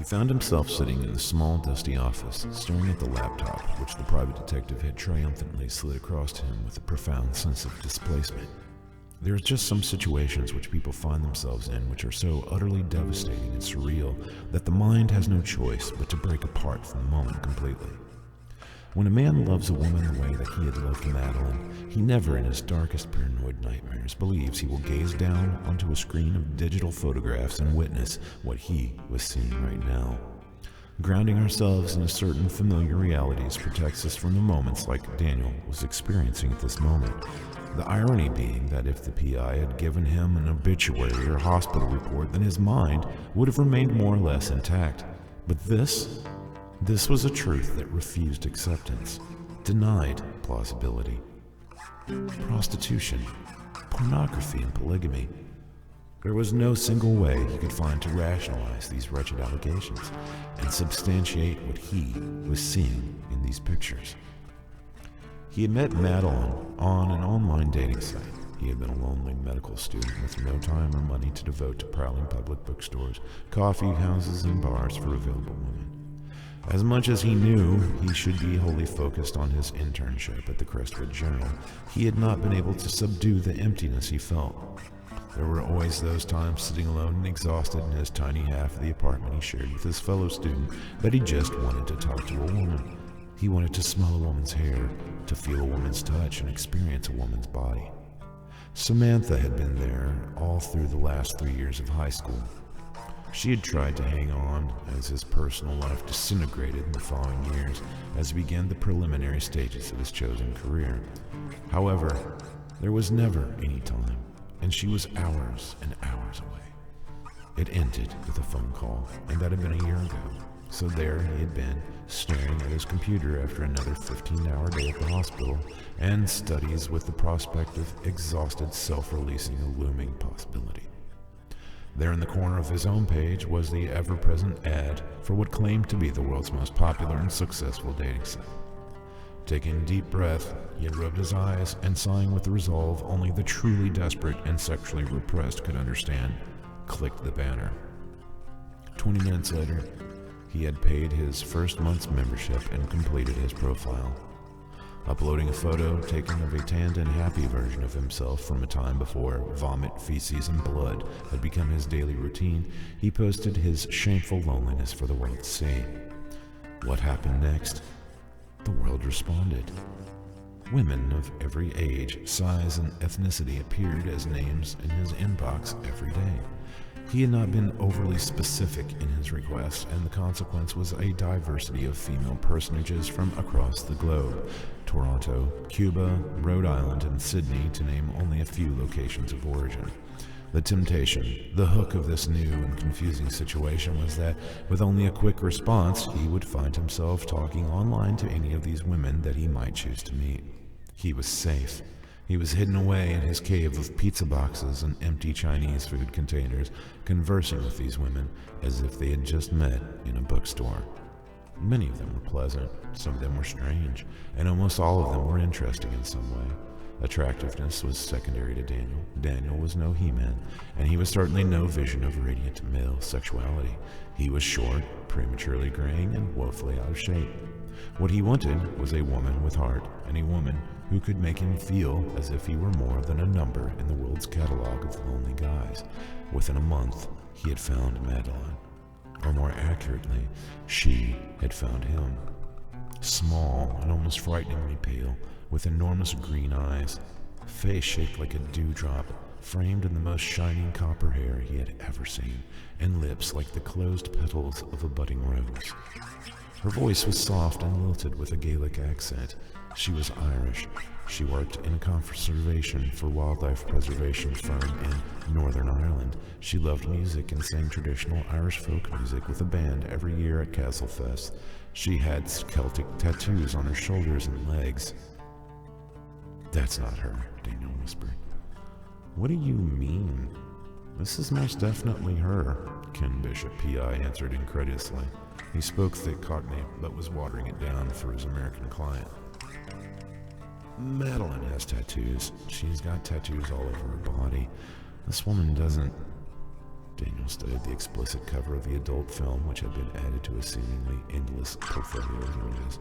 found himself sitting in the small, dusty office, staring at the laptop, which the private detective had triumphantly slid across to him with a profound sense of displacement. There are just some situations which people find themselves in which are so utterly devastating and surreal that the mind has no choice but to break apart from the moment completely. When a man loves a woman the way that he had loved Madeline, he never in his darkest paranoid nightmares believes he will gaze down onto a screen of digital photographs and witness what he was seeing right now. Grounding ourselves in a certain familiar realities protects us from the moments like Daniel was experiencing at this moment. The irony being that if the PI had given him an obituary or hospital report, then his mind would have remained more or less intact. But this was a truth that refused acceptance, denied plausibility. Prostitution, pornography, and polygamy. There was no single way he could find to rationalize these wretched allegations and substantiate what he was seeing in these pictures. He had met Madeline on an online dating site. He had been a lonely medical student with no time or money to devote to prowling public bookstores, coffee houses, and bars for available women. As much as he knew he should be wholly focused on his internship at the Crestwood Journal, he had not been able to subdue the emptiness he felt. There were always those times sitting alone and exhausted in his tiny half of the apartment he shared with his fellow student that he just wanted to talk to a woman. He wanted to smell a woman's hair, to feel a woman's touch, and experience a woman's body. Samantha had been there all through the last 3 years of high school. She had tried to hang on as his personal life disintegrated in the following years as he began the preliminary stages of his chosen career. However, there was never any time, and she was hours and hours away. It ended with a phone call, and that had been a year ago. So there he had been, staring at his computer after another 15-hour day at the hospital, and studies with the prospect of exhausted self-releasing a looming possibility. There in the corner of his home page was the ever-present ad for what claimed to be the world's most popular and successful dating site. Taking a deep breath, he had rubbed his eyes, and sighing with the resolve only the truly desperate and sexually repressed could understand, clicked the banner. 20 minutes later, he had paid his first month's membership and completed his profile. Uploading a photo taken of a tanned and happy version of himself from a time before vomit, feces, and blood had become his daily routine, he posted his shameful loneliness for the world to see. What happened next? The world responded. Women of every age, size, and ethnicity appeared as names in his inbox every day. He had not been overly specific in his requests, and the consequence was a diversity of female personages from across the globe. Toronto, Cuba, Rhode Island, and Sydney, to name only a few locations of origin. The temptation, the hook of this new and confusing situation was that, with only a quick response, he would find himself talking online to any of these women that he might choose to meet. He was safe. He was hidden away in his cave of pizza boxes and empty Chinese food containers, conversing with these women as if they had just met in a bookstore. Many of them were pleasant, some of them were strange, and almost all of them were interesting in some way. Attractiveness was secondary to Daniel. Daniel was no He-Man, and he was certainly no vision of radiant male sexuality. He was short, prematurely graying, and woefully out of shape. What he wanted was a woman with heart, and a woman who could make him feel as if he were more than a number in the world's catalog of lonely guys. Within a month, he had found Madeline. Or more accurately, she had found him. Small and almost frighteningly pale, with enormous green eyes, a face shaped like a dewdrop, framed in the most shining copper hair he had ever seen, and lips like the closed petals of a budding rose. Her voice was soft and lilted with a Gaelic accent. She was Irish. She worked in a conservation for wildlife preservation firm in Northern Ireland. She loved music and sang traditional Irish folk music with a band every year at Castlefest. She had Celtic tattoos on her shoulders and legs. "That's not her," Daniel whispered. "What do you mean?" "This is most definitely her," Ken Bishop, PI, answered incredulously. He spoke thick Cockney, but was watering it down for his American client. "Madeline has tattoos. She's got tattoos all over her body. This woman doesn't..." Daniel studied the explicit cover of the adult film, which had been added to a seemingly endless portfolio of images.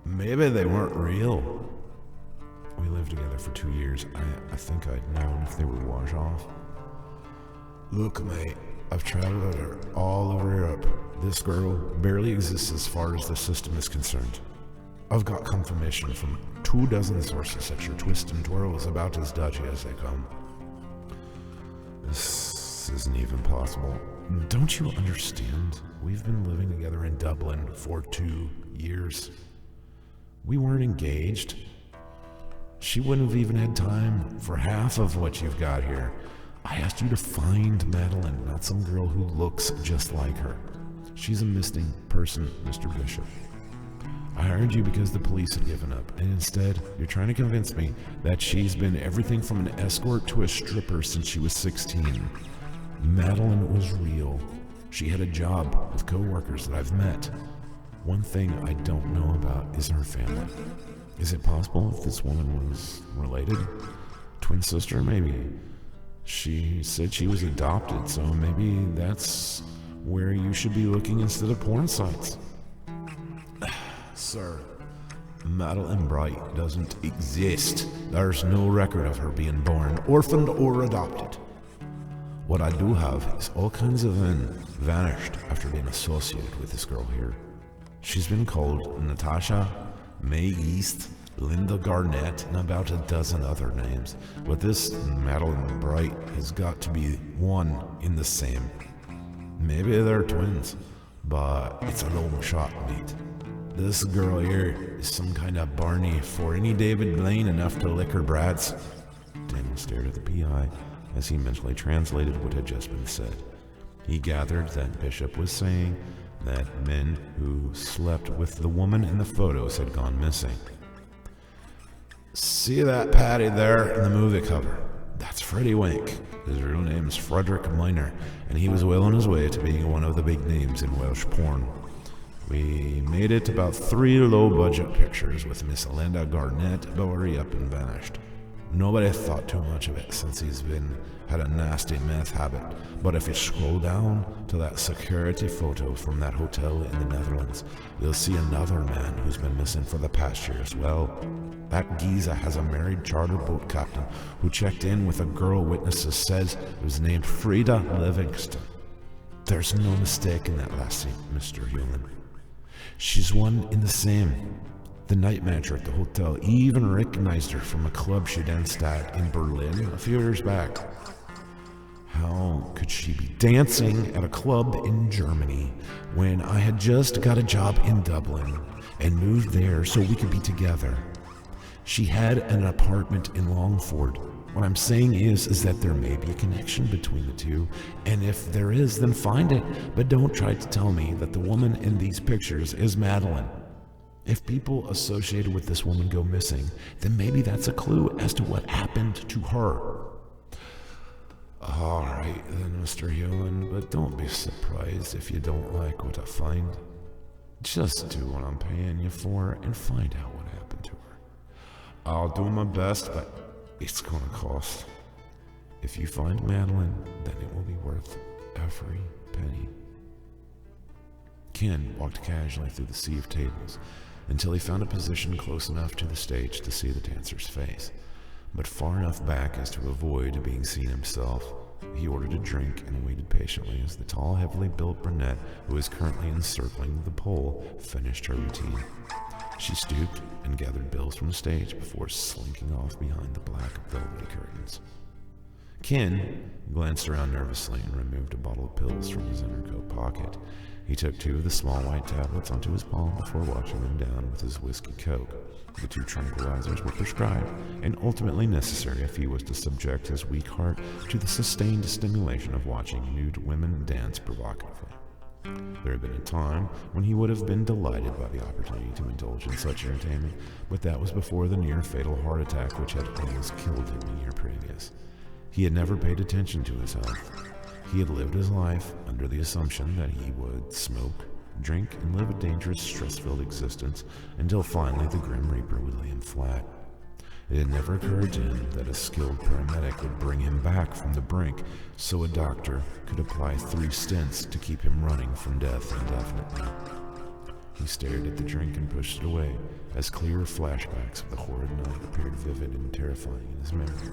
Maybe they weren't real. We lived together for 2 years. I think I'd known if they would wash off. Look, mate, I've traveled with her all over Europe. This girl barely exists as far as the system is concerned. I've got confirmation from 24 sources that your twist and twirl is about as dodgy as they come. This isn't even possible. Don't you understand? We've been living together in Dublin for 2 years. We weren't engaged. She wouldn't have even had time for half of what you've got here. I asked you to find Madeline, not some girl who looks just like her. She's a missing person, Mr. Bishop. I hired you because the police had given up, and instead, you're trying to convince me that she's been everything from an escort to a stripper since she was 16. Madeline was real. She had a job with co-workers that I've met. One thing I don't know about is her family. Is it possible if this woman was related? Twin sister, maybe? She said she was adopted, so maybe that's where you should be looking instead of porn sites. Sir, Madeline Bright doesn't exist. There's no record of her being born, orphaned, or adopted. What I do have is all kinds of men vanished after being associated with this girl here. She's been called Natasha, May East, Linda Garnett, and about a dozen other names. But this Madeline Bright has got to be one in the same. Maybe they're twins, but it's a long shot, mate. This girl here is some kind of Barney for any David Blaine enough to lick her brats. Daniel stared at the PI as he mentally translated what had just been said. He gathered that Bishop was saying that men who slept with the woman in the photos had gone missing. See that Patty there in the movie cover? That's Freddie Wink. His real name is Frederick Minor, and he was well on his way to being one of the big names in Welsh porn. We made it about 3 low-budget pictures with Miss Linda Garnett, but hurry up and vanished. Nobody thought too much of it since he's had a nasty meth habit. But if you scroll down to that security photo from that hotel in the Netherlands, you'll see another man who's been missing for the past year as well. That geezer has a married charter boat captain who checked in with a girl witnesses says was named Frida Livingston. There's no mistake in that last name, Mr. Hewlin. She's one in the same. The night manager at the hotel even recognized her from a club she danced at in Berlin a few years back. How could she be dancing at a club in Germany when I had just got a job in Dublin and moved there so we could be together? She had an apartment in Longford. What I'm saying is that there may be a connection between the two, and if there is, then find it, but don't try to tell me that the woman in these pictures is Madeline. If people associated with this woman go missing, then maybe that's a clue as to what happened to her. All right then, Mr. Hewlin, but don't be surprised if you don't like what I find. Just do what I'm paying you for and find out what happened to her. I'll do my best, but it's gonna cost. If you find Madeline, then it will be worth every penny. Ken walked casually through the sea of tables until he found a position close enough to the stage to see the dancer's face, but far enough back as to avoid being seen himself. He ordered a drink and waited patiently as the tall, heavily built brunette who was currently encircling the pole finished her routine. She stooped and gathered bills from the stage before slinking off behind the black velvety curtains. Ken glanced around nervously and removed a bottle of pills from his inner coat pocket. He took 2 of the small white tablets onto his palm before washing them down with his whiskey coke. The 2 tranquilizers were prescribed and ultimately necessary if he was to subject his weak heart to the sustained stimulation of watching nude women dance provocatively. There had been a time when he would have been delighted by the opportunity to indulge in such entertainment, but that was before the near-fatal heart attack which had almost killed him the year previous. He had never paid attention to his health. He had lived his life under the assumption that he would smoke, drink, and live a dangerous, stress-filled existence until finally the Grim Reaper would lay him flat. It had never occurred to him that a skilled paramedic would bring him back from the brink so a doctor could apply 3 stents to keep him running from death indefinitely. He stared at the drink and pushed it away, as clear flashbacks of the horrid night appeared vivid and terrifying in his memory.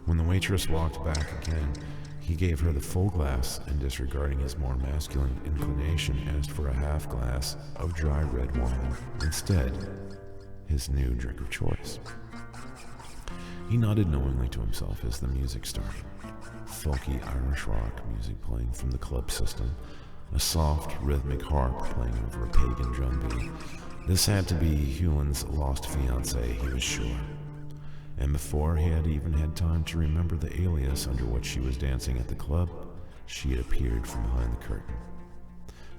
When the waitress walked back again, he gave her the full glass and, disregarding his more masculine inclination, asked for a half glass of dry red wine, instead, his new drink of choice. He nodded knowingly to himself as the music started. Folky Irish rock music playing from the club system, a soft, rhythmic harp playing over a pagan drum beat. This had to be Hewlin's lost fiancée, he was sure. And before he had even had time to remember the alias under which she was dancing at the club, she had appeared from behind the curtain.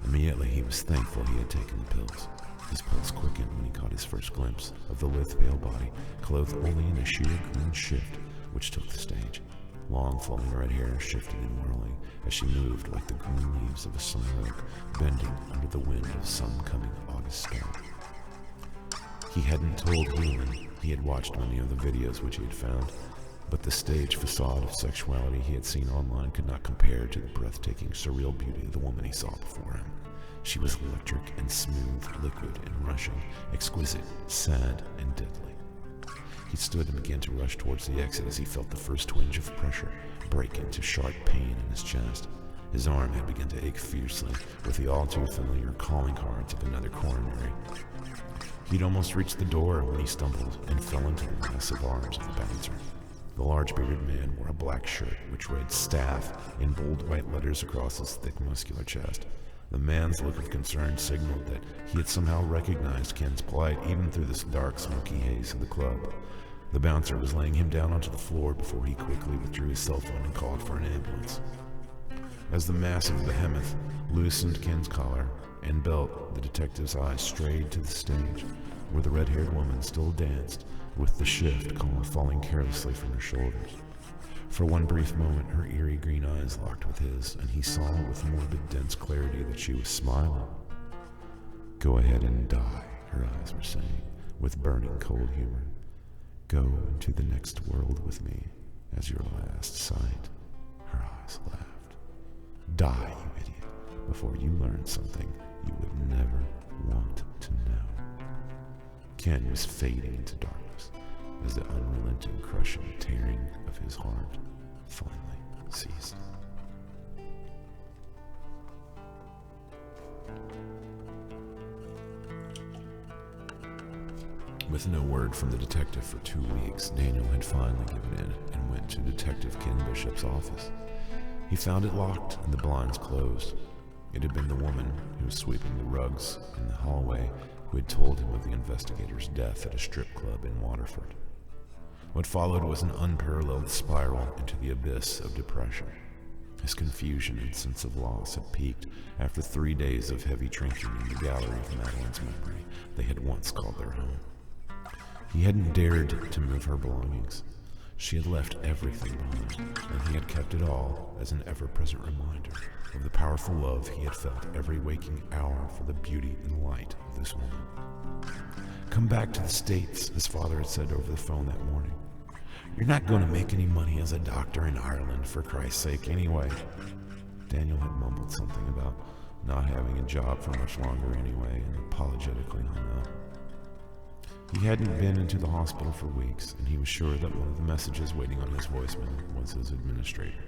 Immediately he was thankful he had taken the pills. His pulse quickened when he caught his first glimpse of the lithe, pale body, clothed only in a sheer green shift, which took the stage. Long, flowing red hair shifted and whirling as she moved like the green leaves of a summer oak, bending under the wind of some coming August storm. He hadn't told Hewlin he had watched many of the videos which he had found, but the stage facade of sexuality he had seen online could not compare to the breathtaking, surreal beauty of the woman he saw before him. She was electric and smooth, liquid and rushing, exquisite, sad and deadly. He stood and began to rush towards the exit as he felt the first twinge of pressure break into sharp pain in his chest. His arm had begun to ache fiercely with the all-too-familiar calling cards of another coronary. He'd almost reached the door when he stumbled and fell into the massive arms of the bouncer. The large-bearded man wore a black shirt which read "Staff" in bold white letters across his thick, muscular chest. The man's look of concern signaled that he had somehow recognized Ken's plight even through this dark, smoky haze of the club. The bouncer was laying him down onto the floor before he quickly withdrew his cell phone and called for an ambulance. As the massive behemoth loosened Ken's collar and belt, the detective's eyes strayed to the stage, where the red-haired woman still danced, with the shift call falling carelessly from her shoulders. For one brief moment, her eerie green eyes locked with his, and he saw with morbid, dense clarity that she was smiling. "Go ahead and die," her eyes were saying, with burning, cold humor. "Go into the next world with me as your last sight." Her eyes laughed. "Die, you idiot, before you learn something you would never want to know." Ken was fading into darkness as the unrelenting, crushing tearing of his heart finally ceased. With no word from the detective for 2 weeks, Daniel had finally given in and went to Detective Ken Bishop's office. He found it locked and the blinds closed. It had been the woman who was sweeping the rugs in the hallway who had told him of the investigator's death at a strip club in Waterford. What followed was an unparalleled spiral into the abyss of depression. His confusion and sense of loss had peaked after 3 days of heavy drinking in the gallery of Madeline's memory they had once called their home. He hadn't dared to move her belongings. She had left everything behind, and he had kept it all as an ever-present reminder of the powerful love he had felt every waking hour for the beauty and light of this woman. "Come back to the States," his father had said over the phone that morning. "You're not going to make any money as a doctor in Ireland, for Christ's sake, anyway." Daniel had mumbled something about not having a job for much longer anyway, and apologetically hung up. He hadn't been into the hospital for weeks, and he was sure that one of the messages waiting on his voicemail was his administrator.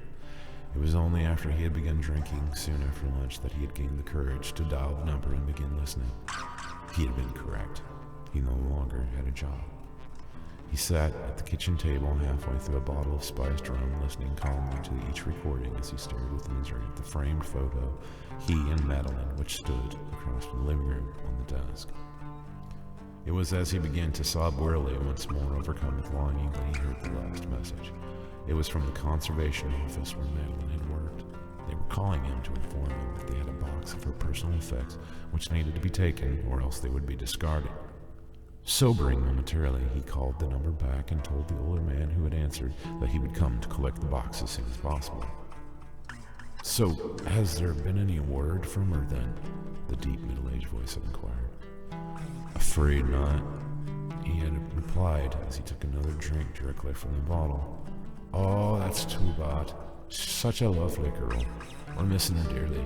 It was only after he had begun drinking soon after lunch that he had gained the courage to dial the number and begin listening. He had been correct. He no longer had a job. He sat at the kitchen table halfway through a bottle of spiced rum, listening calmly to each recording as he stared with misery at the framed photo, he and Madeline, which stood across from the living room on the desk. It was as he began to sob wearily, once more overcome with longing, that he heard the last message. It was from the conservation office where Madeline had worked. They were calling him to inform him that they had a box of her personal effects which needed to be taken, or else they would be discarded. Sobering momentarily, he called the number back and told the older man who had answered that he would come to collect the box as soon as possible. "So, has there been any word from her then?" the deep middle-aged voice had inquired. "Afraid not," he had replied as he took another drink directly from the bottle. "Oh, that's too bad. Such a lovely girl. We're missing her dearly.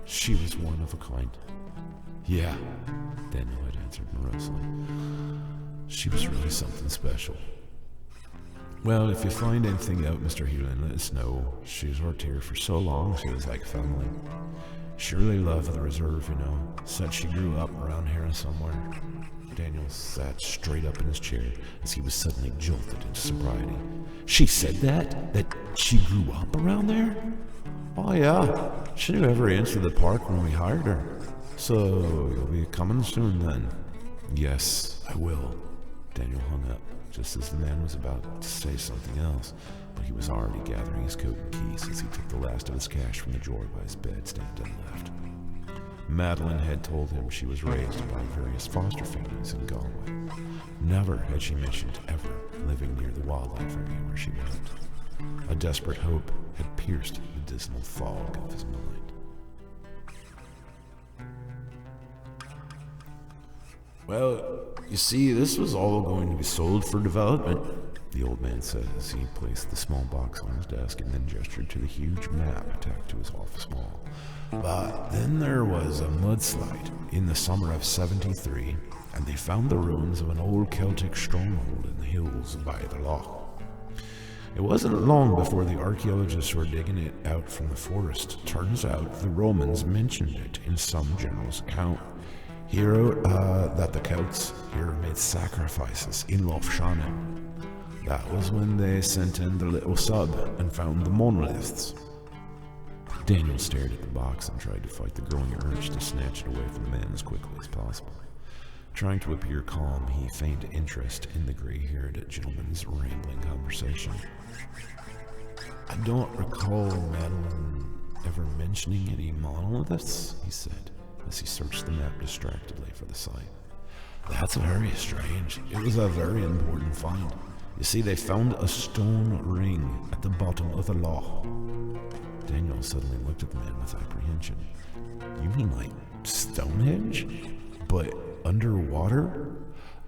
She was one of a kind." "Yeah," Daniel had answered morosely. "She was really something special." "Well, if you find anything out, Mr. Hewlin, let us know. She's worked here for so long, she was like family. She really loved the reserve, you know. Said she grew up around here somewhere." Daniel sat straight up in his chair as he was suddenly jolted into sobriety. "She said that? That she grew up around there?" "Oh yeah, she knew every inch of the park when we hired her. So you'll be coming soon then?" "Yes, I will." Daniel hung up just as the man was about to say something else, but he was already gathering his coat and keys as he took the last of his cash from the drawer by his bedstand and left. Madeline had told him she was raised by various foster families in Galway. Never had she mentioned ever living near the wildlife area where she lived. A desperate hope had pierced the dismal fog of his mind. "Well, you see, this was all going to be sold for development," the old man said as he placed the small box on his desk and then gestured to the huge map tacked to his office wall. "But then there was a mudslide in the summer of '73, and they found the ruins of an old Celtic stronghold in the hills by the loch. It wasn't long before the archaeologists were digging it out from the forest. Turns out the Romans mentioned it in some general's account. He wrote that the Celts here made sacrifices in Loch Shannon. That was when they sent in the little sub and found the monoliths." Daniel stared at the box and tried to fight the growing urge to snatch it away from the man as quickly as possible. Trying to appear calm, he feigned interest in the gray-haired gentleman's rambling conversation. "I don't recall Madeline ever mentioning any monoliths," he said, as he searched the map distractedly for the site. "That's very strange. It was a very important find. You see, they found a stone ring at the bottom of the loch." Daniel suddenly looked at the man with apprehension. "You mean like Stonehenge? But underwater?"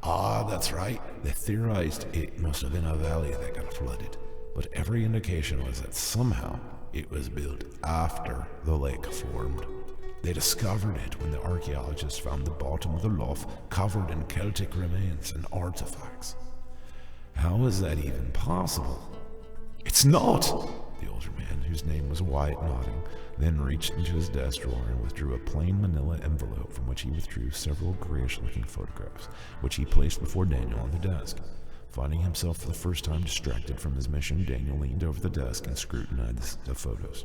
"Ah, that's right. They theorized it must have been a valley that got flooded, but every indication was that somehow it was built after the lake formed. They discovered it when the archaeologists found the bottom of the loch covered in Celtic remains and artifacts." "How is that even possible?" "It's not!" The older man, whose name was Wyatt, nodding, then reached into his desk drawer and withdrew a plain manila envelope from which he withdrew several grayish-looking photographs, which he placed before Daniel on the desk. Finding himself for the first time distracted from his mission, Daniel leaned over the desk and scrutinized the photos.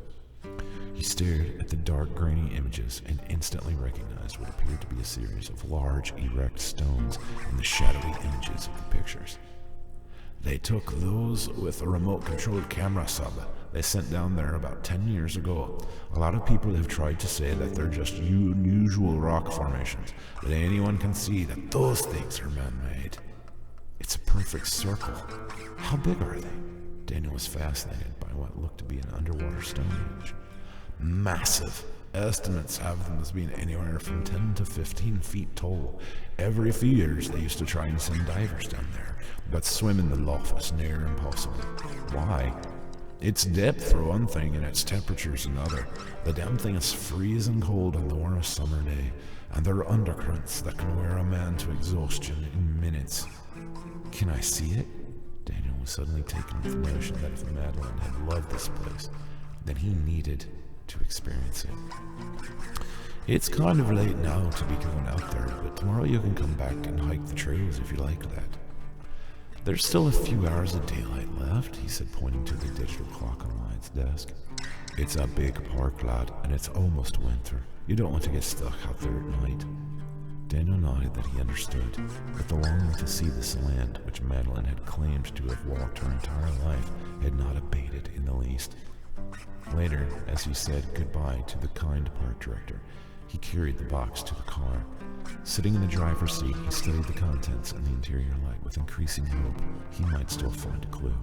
He stared at the dark, grainy images and instantly recognized what appeared to be a series of large, erect stones in the shadowy images of the pictures. "They took those with a remote-controlled camera sub they sent down there about 10 years ago. A lot of people have tried to say that they're just unusual rock formations, but anyone can see that those things are man-made. It's a perfect circle. How big are they?" Daniel was fascinated by what looked to be an underwater Stonehenge. "Massive. Estimates have them as being anywhere from 10 to 15 feet tall. Every few years they used to try and send divers down there, but swimming the loch is near impossible." "Why?" "Its depth for one thing, and its temperature's another. The damn thing is freezing cold on the warmest summer day, and there are undercurrents that can wear a man to exhaustion in minutes." "Can I see it?" Daniel was suddenly taken with the notion that if Madeline had loved this place, then he needed to experience it. "It's kind of late now to be going out there, but tomorrow you can come back and hike the trails if you like that." "There's still a few hours of daylight left," he said, pointing to the digital clock on Wyatt's desk. "It's a big park, lad, and it's almost winter. You don't want to get stuck out there at night." Daniel nodded that he understood, but the longing to see this land, which Madeline had claimed to have walked her entire life, had not abated in the least. Later, as he said goodbye to the kind park director, he carried the box to the car. Sitting in the driver's seat, he studied the contents and the interior light with increasing hope he might still find a clue.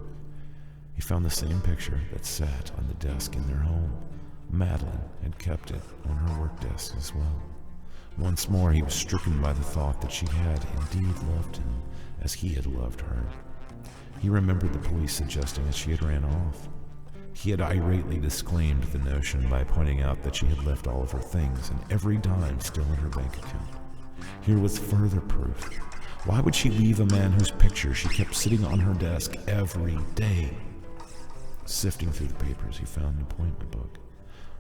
He found the same picture that sat on the desk in their home. Madeline had kept it on her work desk as well. Once more he was stricken by the thought that she had indeed loved him, as he had loved her. He remembered the police suggesting that she had ran off. He had irately disclaimed the notion by pointing out that she had left all of her things and every dime still in her bank account. Here was further proof. Why would she leave a man whose picture she kept sitting on her desk every day? Sifting through the papers, he found an appointment book.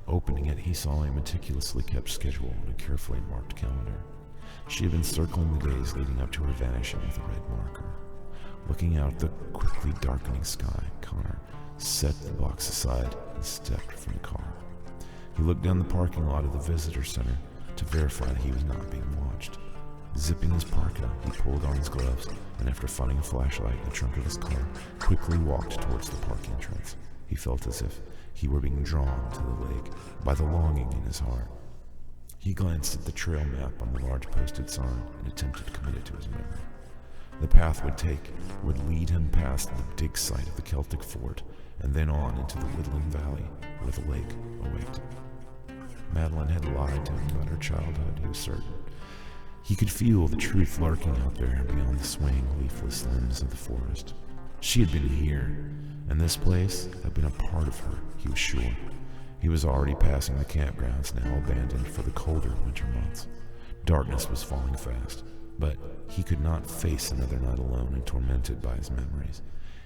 Opening it, he saw a meticulously kept schedule and a carefully marked calendar. She had been circling the days leading up to her vanishing with a red marker. Looking out at the quickly darkening sky, Connor set the box aside and stepped from the car. He looked down the parking lot of the visitor center to verify that he was not being watched. Zipping his parka, he pulled on his gloves and, after finding a flashlight in the trunk of his car, quickly walked towards the park entrance. He felt as if he were being drawn to the lake by the longing in his heart. He glanced at the trail map on the large posted sign and attempted to commit it to his memory. The path would lead him past the dig site of the Celtic fort and then on into the woodland valley where the lake awaited. Madeline had lied to him about her childhood, he was certain. He could feel the truth lurking out there beyond the swaying, leafless limbs of the forest. She had been here, and this place had been a part of her, he was sure. He was already passing the campgrounds, now abandoned for the colder winter months. Darkness was falling fast, but he could not face another night alone and tormented by his memories.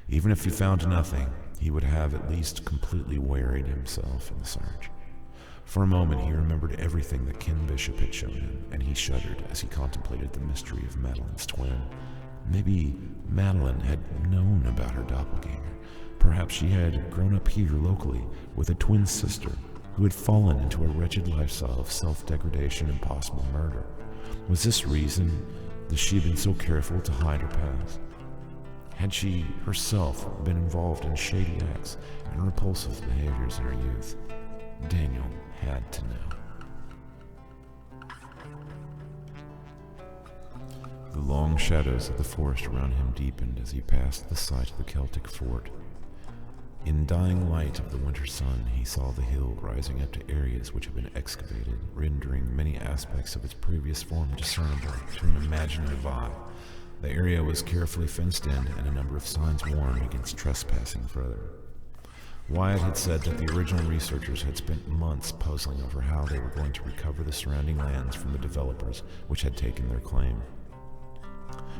Even if he found nothing, he would have at least completely wearied himself in the search. For a moment, he remembered everything that Ken Bishop had shown him, and he shuddered as he contemplated the mystery of Madeline's twin. Maybe Madeline had known about her doppelganger. Perhaps she had grown up here locally with a twin sister who had fallen into a wretched lifestyle of self-degradation and possible murder. Was this reason that she had been so careful to hide her past? Had she herself been involved in shady acts and repulsive behaviors in her youth? Daniel had to know. The long shadows of the forest around him deepened as he passed the site of the Celtic fort. In dying light of the winter sun, he saw the hill rising up to areas which had been excavated, rendering many aspects of its previous form discernible to an imaginative eye. The area was carefully fenced in, and a number of signs warned against trespassing further. Wyatt had said that the original researchers had spent months puzzling over how they were going to recover the surrounding lands from the developers which had taken their claim.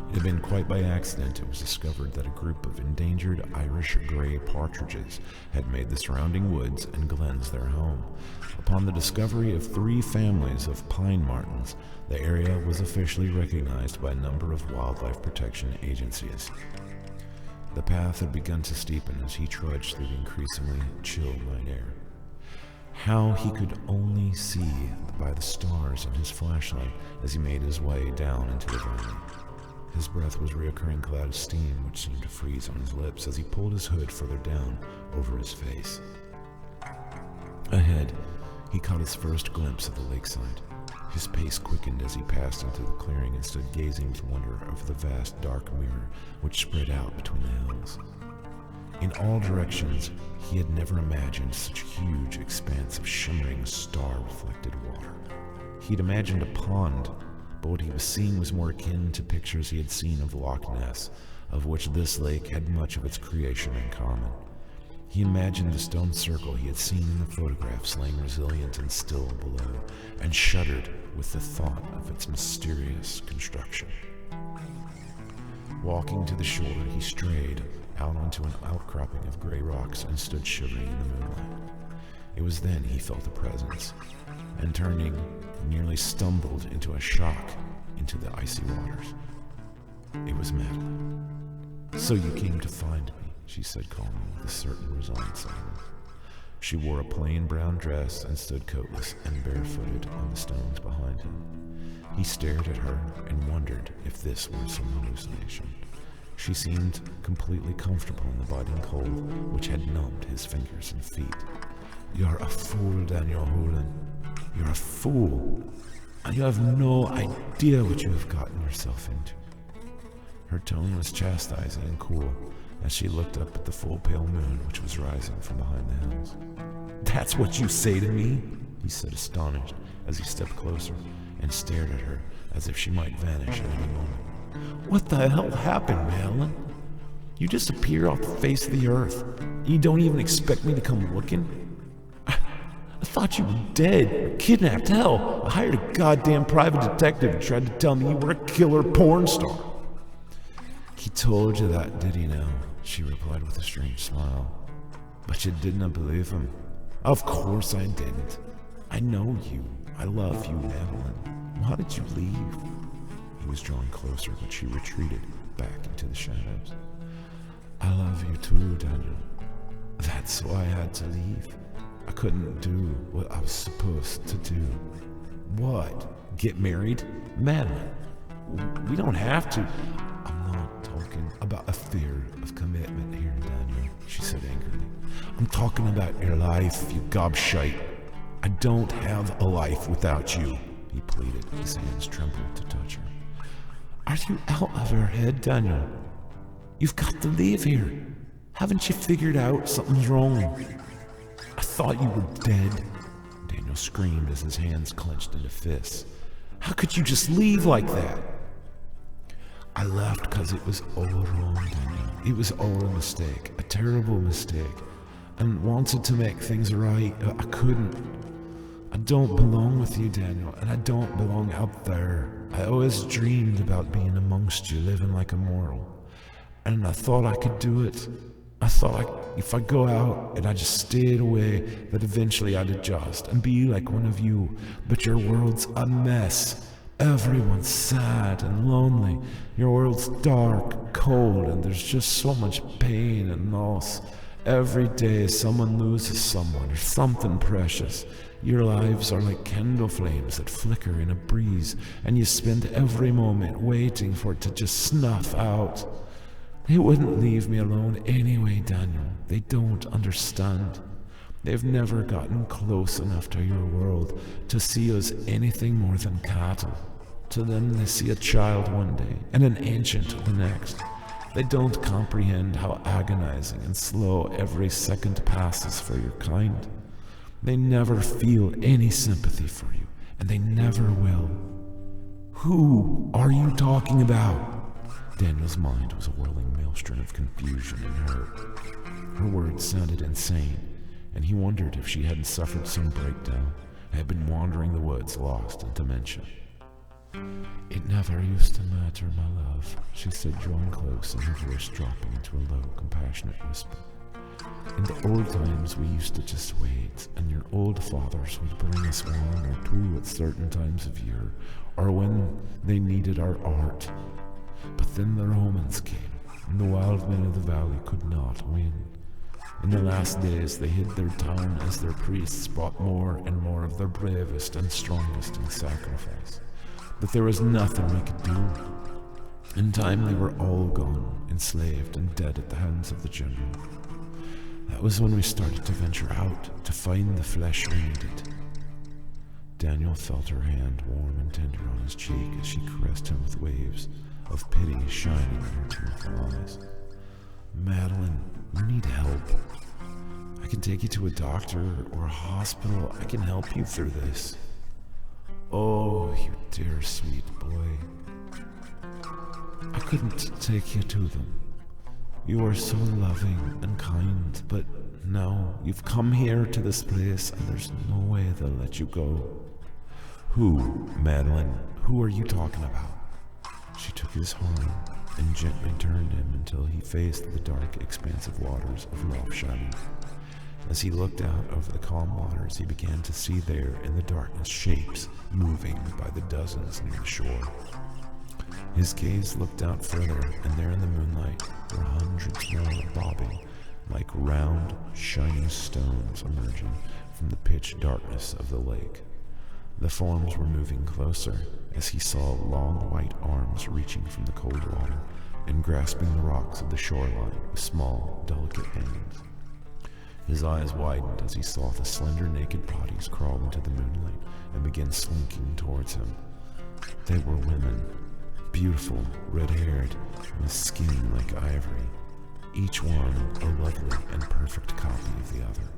It had been quite by accident it was discovered that a group of endangered Irish gray partridges had made the surrounding woods and glens their home. Upon the discovery of 3 families of pine martens, the area was officially recognized by a number of wildlife protection agencies. The path had begun to steepen as he trudged through the increasingly chill night air. How he could only see by the stars in his flashlight as he made his way down into the valley. His breath was a reoccurring cloud of steam which seemed to freeze on his lips as he pulled his hood further down over his face. Ahead, he caught his first glimpse of the lakeside. His pace quickened as he passed into the clearing and stood gazing with wonder over the vast dark mirror which spread out between the hills. In all directions, he had never imagined such a huge expanse of shimmering star-reflected water. He had imagined a pond, but what he was seeing was more akin to pictures he had seen of Loch Ness, of which this lake had much of its creation in common. He imagined the stone circle he had seen in the photographs laying resilient and still below, and shuddered with the thought of its mysterious construction. Walking to the shore, he strayed out onto an outcropping of gray rocks and stood shivering in the moonlight. It was then he felt a presence, and turning, nearly stumbled into a shock into the icy waters. It was Madeline. "So you came to find me," she said calmly with a certain resigned silence. She wore a plain brown dress and stood coatless and barefooted on the stones behind him. He stared at her and wondered if this were some hallucination. She seemed completely comfortable in the biting cold which had numbed his fingers and feet. "You're a fool, Daniel Hoolan. You're a fool, and you have no idea what you have gotten yourself into." Her tone was chastising and cool as she looked up at the full pale moon which was rising from behind the hills. "That's what you say to me?" he said, astonished, as he stepped closer and stared at her as if she might vanish at any moment. What the hell happened, Madeline? You just appear off the face of the earth. You don't even expect me to come looking? I thought you were dead, or kidnapped. Hell, I hired a goddamn private detective who tried to tell me you were a killer porn star. He told you that, did he now? She replied with a strange smile. But you didn't believe him. Of course I didn't. I know you. I love you, Madeline. Why did you leave? He was drawing closer, but she retreated back into the shadows. I love you too, Daniel. That's why I had to leave. I couldn't do what I was supposed to do. What? Get married? Madeline, we don't have to. I'm not talking about a fear of commitment here, Daniel, she said angrily. I'm talking about your life, you gobshite. I don't have a life without you, he pleaded, his hands trembled to touch her. Are you out of your head, Daniel? You've got to leave here. Haven't you figured out something's wrong? I thought you were dead. Daniel screamed as his hands clenched into fists. How could you just leave like that? I left because it was all wrong, Daniel. It was all a mistake, a terrible mistake. And wanted to make things right. I couldn't. I don't belong with you, Daniel, and I don't belong out there. I always dreamed about being amongst you, living like a mortal. And I thought I could do it. I thought if I go out and I just stayed away, that eventually I'd adjust and be like one of you. But your world's a mess. Everyone's sad and lonely. Your world's dark, cold, and there's just so much pain and loss. Every day someone loses someone or something precious. Your lives are like candle flames that flicker in a breeze, and you spend every moment waiting for it to just snuff out. They wouldn't leave me alone anyway, Daniel. They don't understand. They've never gotten close enough to your world to see us anything more than cattle. To them they see a child one day and an ancient the next. They don't comprehend how agonizing and slow every second passes for your kind. They never feel any sympathy for you, and they never will. Who are you talking about? Daniel's mind was a whirling maelstrom of confusion and hurt. Her words sounded insane, and he wondered if she hadn't suffered some breakdown and had been wandering the woods lost in dementia. It never used to matter, my love, she said, drawing close and her voice dropping into a low, compassionate whisper. In the old times, we used to just wait, and your old fathers would bring us one or two at certain times of year, or when they needed our art. But then the Romans came, and the wild men of the valley could not win. In the last days, they hid their town as their priests brought more and more of their bravest and strongest in sacrifice. But there was nothing we could do. In time, they were all gone, enslaved and dead at the hands of the general. That was when we started to venture out, to find the flesh we needed. Daniel felt her hand warm and tender on his cheek as she caressed him with waves of pity shining in her tearful eyes. Madeline, you need help. I can take you to a doctor or a hospital. I can help you through this. Oh, you dear sweet boy. I couldn't take you to them. You are so loving and kind, but now you've come here to this place and there's no way they'll let you go. Who, Madeline? Who are you talking about? She took his arm and gently turned him until he faced the dark, expansive waters of Loch Shannon. As he looked out over the calm waters, he began to see there in the darkness shapes moving by the dozens near the shore. His gaze looked out further, and there in the moonlight were hundreds more bobbing like round, shining stones emerging from the pitch darkness of the lake. The forms were moving closer as he saw long white arms reaching from the cold water and grasping the rocks of the shoreline with small, delicate hands. His eyes widened as he saw the slender, naked bodies crawl into the moonlight and begin slinking towards him. They were women, beautiful, red-haired, with skin like ivory, each one a lovely and perfect copy of the other,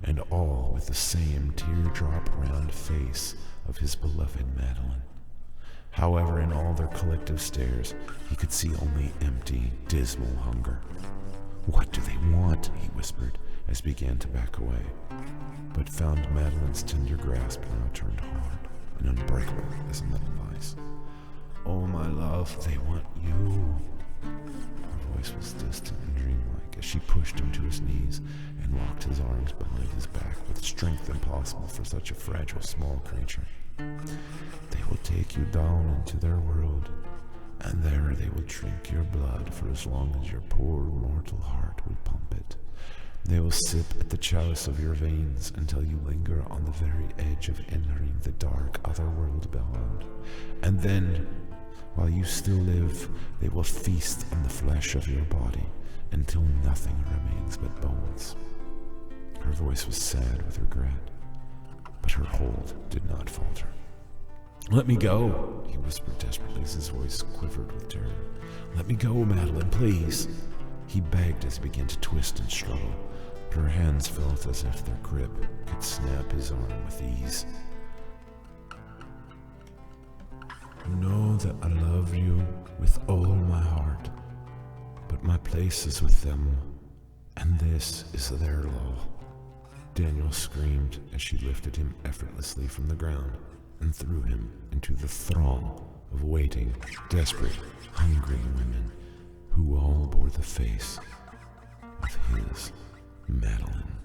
and all with the same teardrop-round face of his beloved Madeline. However, in all their collective stares, he could see only empty, dismal hunger. "What do they want?" he whispered as he began to back away, but found Madeline's tender grasp now turned hard and unbreakable as a metal vise. "Oh, my love, they want you." Her voice was distant and dreamlike as she pushed him to his knees and locked his arms behind his back with strength impossible for such a fragile, small creature. "They will take you down into their world, and there they will drink your blood for as long as your poor mortal heart will pump it. They will sip at the chalice of your veins until you linger on the very edge of entering the dark other world beyond. And then, while you still live, they will feast on the flesh of your body until nothing remains but bones." Her voice was sad with regret, but her hold did not falter. "Let me go," he whispered desperately as his voice quivered with terror. "Let me go, Madeline, please." He begged as he began to twist and struggle, but her hands felt as if their grip could snap his arm with ease. "Know that I love you with all my heart, but my place is with them, and this is their law." Daniel screamed as she lifted him effortlessly from the ground and threw him into the throng of waiting, desperate, hungry women who all bore the face of his Madeline.